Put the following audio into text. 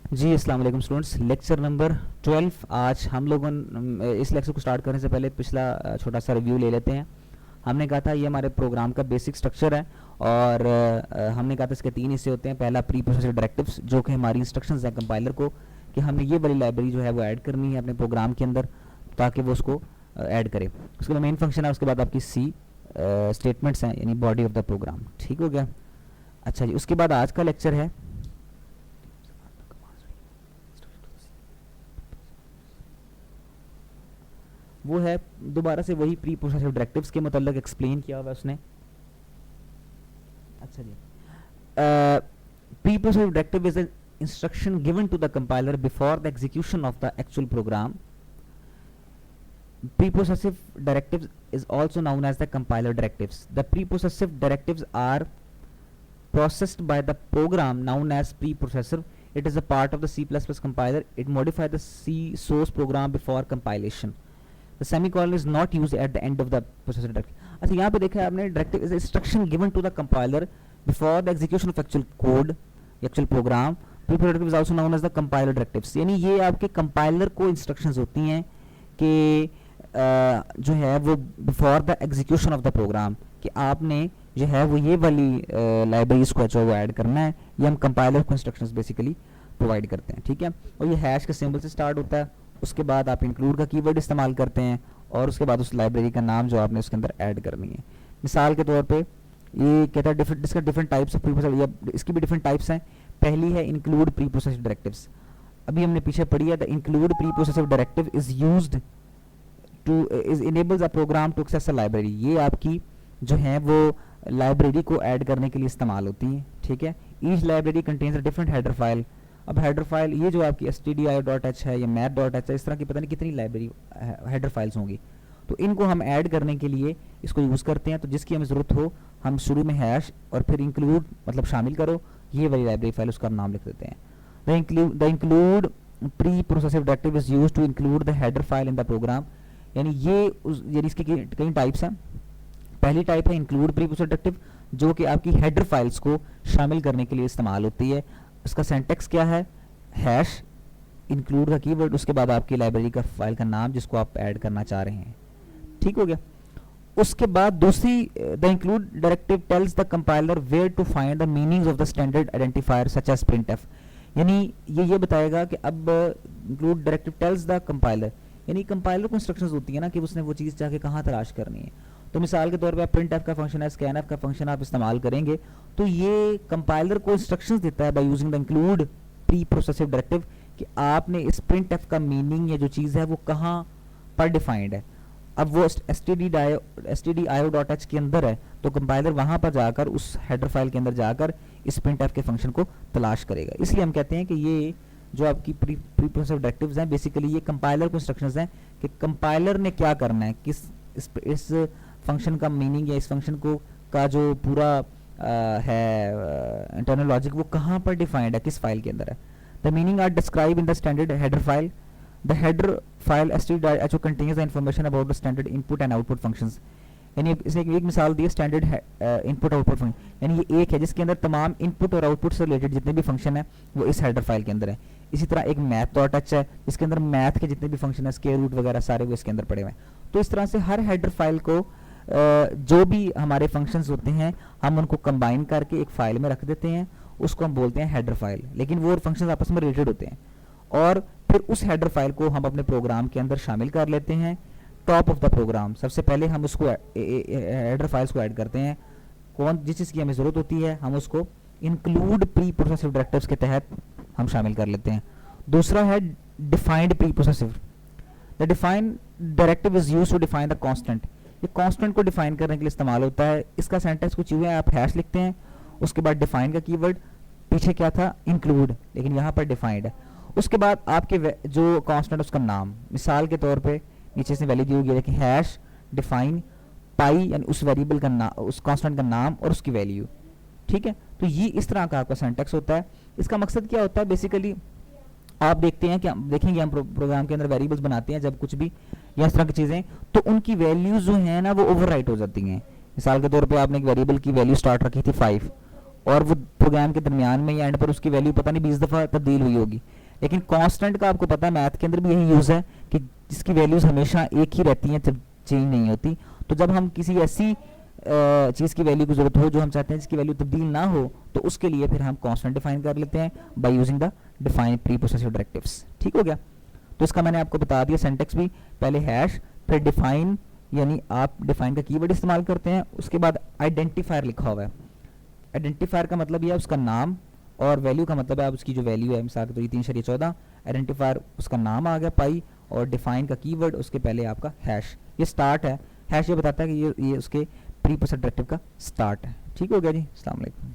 जी अस्सलाम वालेकुम students, lecture number 12। आज हम लोगों इस लेक्चर को स्टार्ट करने से पहले पिछला छोटा सा रिव्यू ले लेते हैं। हमने कहा था ये हमारे प्रोग्राम का बेसिक स्ट्रक्चर है और हमने कहा था इसके तीन हिस्से होते हैं। पहला प्री प्रोसेसर डायरेक्टिव्स, जो कि हमारी इंस्ट्रक्शंस हैं कंपाइलर को कि हमने ये वाली लाइब्रेरी जो है वो ऐड करनी है अपने प्रोग्राम के अंदर ताकि वो उसको ऐड करे। उसके बाद मेन फंक्शन है, उसके बाद आपकी सी स्टेटमेंट्स हैं यानी बॉडी ऑफ द प्रोग्राम। ठीक हो गया। अच्छा जी, उसके बाद आज का लेक्चर है वो है दोबारा से वही प्री प्रोसेसर डायरेक्टिव्स के मतलब एक्सप्लेन किया हुआ है उसने। अच्छा जी, pre processor directive is an instruction given to the compiler before the execution of the actual program. Preprocessive directives is also known as the compiler directives. The preprocessive directives are processed by the program known as preprocessor. It is a part of the C++ compiler. It modifies the C source program before compilation. The semicolon is not used at the end of the processor directive. अच्छा, यहाँ पे देखा है आपने, directive is instruction given to the compiler before the execution of actual code, actual program. Preprocessor is also known as the compiler directives. यानी ये आपके compiler को instructions होती हैं कि जो है वो before the execution of the program कि आपने जो है वो ये वाली लाइब्रेरीज को जो है वो ऐड करना है। ये हम कंपाइलर को इंस्ट्रक्शंस बेसिकली प्रोवाइड करते हैं। ठीक है, और ये हैश के सिंबल से स्टार्ट होता है। उसके बाद आप इंक्लूड का कीवर्ड इस्तेमाल करते हैं और उसके बाद उस लाइब्रेरी का नाम जो आपने उसके अंदर ऐड करनी है। मिसाल के तौर पे ये कहता है different types of pre processor, या इसकी भी डिफरेंट टाइप्स हैं। पहली है इंक्लूड प्री प्रोसेसर डायरेक्टिव्स। अभी हमने पीछे पढ़ी है, the include pre processor directive is used to is enables a program to access a library. ये आपकी जो है वो लाइब्रेरी को ऐड करने के लिए इस्तेमाल होती है। ठीक है, each library contains a different header file. अब हेडर फाइल ये जो आपकी stdio.h है या math.h है, इस तरह की पता नहीं कितनी लाइब्रेरी हेडर फाइल्स होंगी, तो इनको हम ऐड करने के लिए इसको यूज़ करते हैं। तो जिसकी हमें ज़रूरत हो हम शुरू में हैश और फिर इंक्लूड मतलब शामिल करो ये वाली लाइब्रेरी फाइल, उसका नाम लिख देते हैं। The include pre processor directive is use to include the header file in the program. यानी यानी इसके कई टाइप्स हैं। पहली टाइप है इंक्लूड प्री प्रोसेसर डायरेक्टिव, जो कि आपकी हेडर फाइल्स को शामिल करने के लिए इस्तेमाल होती है। उसका सिंटैक्स क्या है, हैश इंक्लूड का कीवर्ड, उसके बाद आपकी लाइब्रेरी का फाइल का नाम जिसको आप ऐड करना चाह रहे हैं। ठीक हो गया। उसके बाद दूसरी, the include directive tells the compiler where to find the meanings of the standard identifier such as printf। यानी ये बताएगा कि अब include directive tells the compiler, यानी कंपाइलर को इंस्ट्रक्शंस होती है ना कि उसने वो चीज़ जाके कहाँ तलाश करनी है। तो मिसाल के तौर पे printf का फंक्शन है, scanf का फंक्शन आप इस्तेमाल करेंगे तो ये कंपाइलर को इंस्ट्रक्शंस देता है by using the include pre progressive directive कि आपने इस printf का मीनिंग या जो चीज़ है वो कहाँ पर डिफाइंड है। अब वो stdio.h के अंदर है तो कंपाइलर वहाँ पर जाकर उस हेडर फाइल के अंदर जाकर इस printf के फंक्शन को तलाश करेगा। इसलिए हम कहते हैं कि ये जो आपकी प्री प्रोसेसिव डायरेक्टिव्स हैं बेसिकली ये कंपाइलर को इंस्ट्रक्शंस हैं कि कंपाइलर ने क्या करना है, किस इस फंक्शन का मीनिंग या इस फंक्शन को का जो पूरा है इंटरनल लॉजिक वो कहाँ पर डिफाइंड है, किस फाइल के अंदर है। The meaning are describe in the standard header file. The header file stdio contains the information about the standard input and output functions। यानी इसने एक मिसाल दी है स्टैंडर्ड इनपुट आउटपुट फंक्शन, यानी ये एक है जिसके अंदर तमाम इनपुट और आउटपुट से रिलेटेड जितने भी फंक्शन है वो इस हेडर फाइल के अंदर है। इसी तरह एक math.h है जिसके अंदर मैथ के जितने भी फंक्शन है, स्क्वायर रूट वगैरह सारे वो इसके अंदर पड़े हुए हैं। तो इस तरह से हर हेडर फाइल को जो भी हमारे फंक्शंस होते हैं हम उनको कंबाइन करके एक फाइल में रख देते हैं, उसको हम बोलते हैं हेडर फाइल। लेकिन वो फंक्शंस आपस में रिलेटेड होते हैं और फिर उस हेडर फाइल को हम अपने प्रोग्राम के अंदर शामिल कर लेते हैं। टॉप ऑफ द प्रोग्राम सबसे पहले हम उसको हेडर फाइल्स को ऐड करते हैं। जिस चीज़ की हमें ज़रूरत होती है हम उसको इंक्लूड प्री प्रोसेसिव डायरेक्टिव्स के तहत हम शामिल कर लेते हैं। दूसरा है defined pre processive. The defined directive is use to define the constant. ये कांस्टेंट को डिफाइन करने के लिए इस्तेमाल होता है। इसका सेंटेंस कुछ यूँ है, आप हैश लिखते हैं उसके बाद डिफाइन का कीवर्ड, पीछे क्या था इंक्लूड, लेकिन यहाँ पर डिफाइंड है। उसके बाद आपके जो कांस्टेंट उसका नाम, मिसाल के तौर पे नीचे से वैल्यू दी होगी कि हैश डिफाइन पाई, यानी उस वेरिएबल का नाम, उस कांस्टेंट का नाम और उसकी वैल्यू। ठीक है, तो ये इस तरह का आपका सिंटैक्स होता है। इसका मकसद क्या होता है, बेसिकली आप देखते हैं कि देखेंगे हम प्रोग्राम के अंदर वेरिएबल्स बनाते हैं जब कुछ भी या इस तरह की चीज़ें, तो उनकी वैल्यूज जो है ना वो ओवरराइट हो जाती हैं। मिसाल के तौर पे आपने एक वेरिएबल की वैल्यू स्टार्ट रखी थी 5 और वो प्रोग्राम के दरमियान में या एंड पर उसकी वैल्यू पता नहीं 20 दफ़ा तब्दील हुई होगी, लेकिन कांस्टेंट का आपको पता है मैथ के अंदर भी यही यूज़ है कि जिसकी वैल्यूज़ हमेशा एक ही रहती हैं, जब चेंज नहीं होती। तो जब हम किसी ऐसी चीज़ की वैल्यू की ज़रूरत हो जो हम चाहते हैं जिसकी वैल्यू तब्दील ना हो, तो उसके लिए फिर हम कांस्टेंट डिफाइन कर लेते हैं by using the define pre progressive directives. ठीक हो गया। तो इसका मैंने आपको बता दिया सिंटैक्स भी, पहले हैश फिर डिफाइन, यानी आप डिफाइन का कीवर्ड इस्तेमाल करते हैं, उसके बाद आइडेंटिफायर लिखा हुआ है। आइडेंटिफायर का मतलब यह है उसका नाम, और वैल्यू का मतलब है आप उसकी जो वैल्यू है, मिसाल के तौर 3.14, आइडेंटिफायर उसका नाम आ गया पाई, और डिफाइन का कीवर्ड उसके पहले आपका हैश, ये स्टार्ट है। हैश ये बताता है कि ये उसके प्री प्रोसेस्ड डायरेक्टिव का स्टार्ट है। ठीक हो गया जी, अस्सलाम वालेकुम।